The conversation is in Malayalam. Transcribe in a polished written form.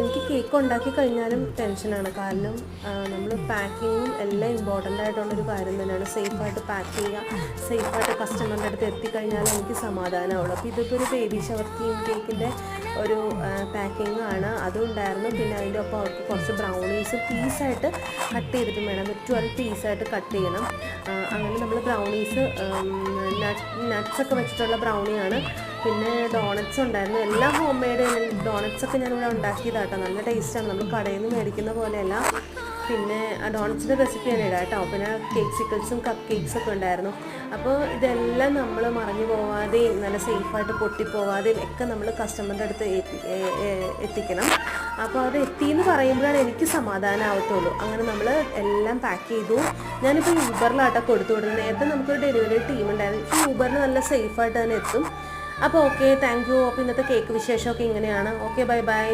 എനിക്ക് കേക്ക് ഉണ്ടാക്കി കഴിഞ്ഞാലും ടെൻഷനാണ്. കാരണം നമ്മൾ പാക്കിങ്ങും എല്ലാം ഇമ്പോർട്ടൻ്റ് ആയിട്ടുള്ളൊരു കാര്യം തന്നെയാണ്. സേഫായിട്ട് പാക്ക് ചെയ്യുക, സേഫായിട്ട് കസ്റ്റമറിൻ്റെ അടുത്ത് എത്തിക്കഴിഞ്ഞാൽ എനിക്ക് സമാധാനമുള്ളൂ. അപ്പോൾ ഇതിപ്പോൾ ഒരു ബേബി ഷവർ തീം കേക്കിൻ്റെ ഒരു പാക്കിംഗ് ആണ്, അതും ഉണ്ടായിരുന്നു. പിന്നെ അതിൻ്റെ ഒപ്പം അവർക്ക് കുറച്ച് ബ്രൗണീസ് പീസായിട്ട് കട്ട് ചെയ്തിട്ട് വേണം, 12 പീസായിട്ട് കട്ട് ചെയ്യണം. അങ്ങനെ നമ്മൾ ബ്രൗണീസ് നട്ട്സൊക്കെ വെച്ചിട്ടുള്ള ബ്രൗണിയാണ്. പിന്നെ ഡോണറ്റ്സ് ഉണ്ടായിരുന്നു. എല്ലാം ഹോം മെയ്ഡ് ഡോണറ്റ്സൊക്കെ ഞാനിവിടെ ഉണ്ടാക്കിയതാട്ടോ. നല്ല ടേസ്റ്റാണ്, നമ്മൾ കടയിൽ നിന്ന് മേടിക്കുന്ന പോലെയല്ല. പിന്നെ ആ ഡോണറ്റ്സിൻ്റെ റെസിപ്പി ഞാൻ ഇടാം കേട്ടോ. പിന്നെ കേക്ക്സിക്കിൾസും കപ്പ് കേക്ക്സൊക്കെ ഉണ്ടായിരുന്നു. അപ്പോൾ ഇതെല്ലാം നമ്മൾ മറഞ്ഞു പോവാതെയും നല്ല സേഫായിട്ട് പൊട്ടിപ്പോവാതെയും ഒക്കെ നമ്മൾ കസ്റ്റമറിൻ്റെ അടുത്ത് എത്തിക്കണം. അപ്പോൾ അത് എത്തിയെന്ന് പറയുമ്പോഴാണ് എനിക്ക് സമാധാനമാവത്തുള്ളൂ. അങ്ങനെ നമ്മൾ എല്ലാം പാക്ക് ചെയ്തു. ഞാനിപ്പോൾ യൂബറിലാട്ടോ കൊടുത്തു വിടുന്നത്. നേരത്തെ നമുക്കൊരു ഡെലിവറി ടീം ഉണ്ടായിരുന്നു. ഇപ്പോൾ യൂബറിന് നല്ല സേഫായിട്ട് തന്നെ എത്തും. അപ്പോൾ ഓക്കെ, താങ്ക് യു. അപ്പോൾ ഇന്നത്തെ കേക്ക് വിശേഷമൊക്കെ ഇങ്ങനെയാണ്. Okay, bye bye.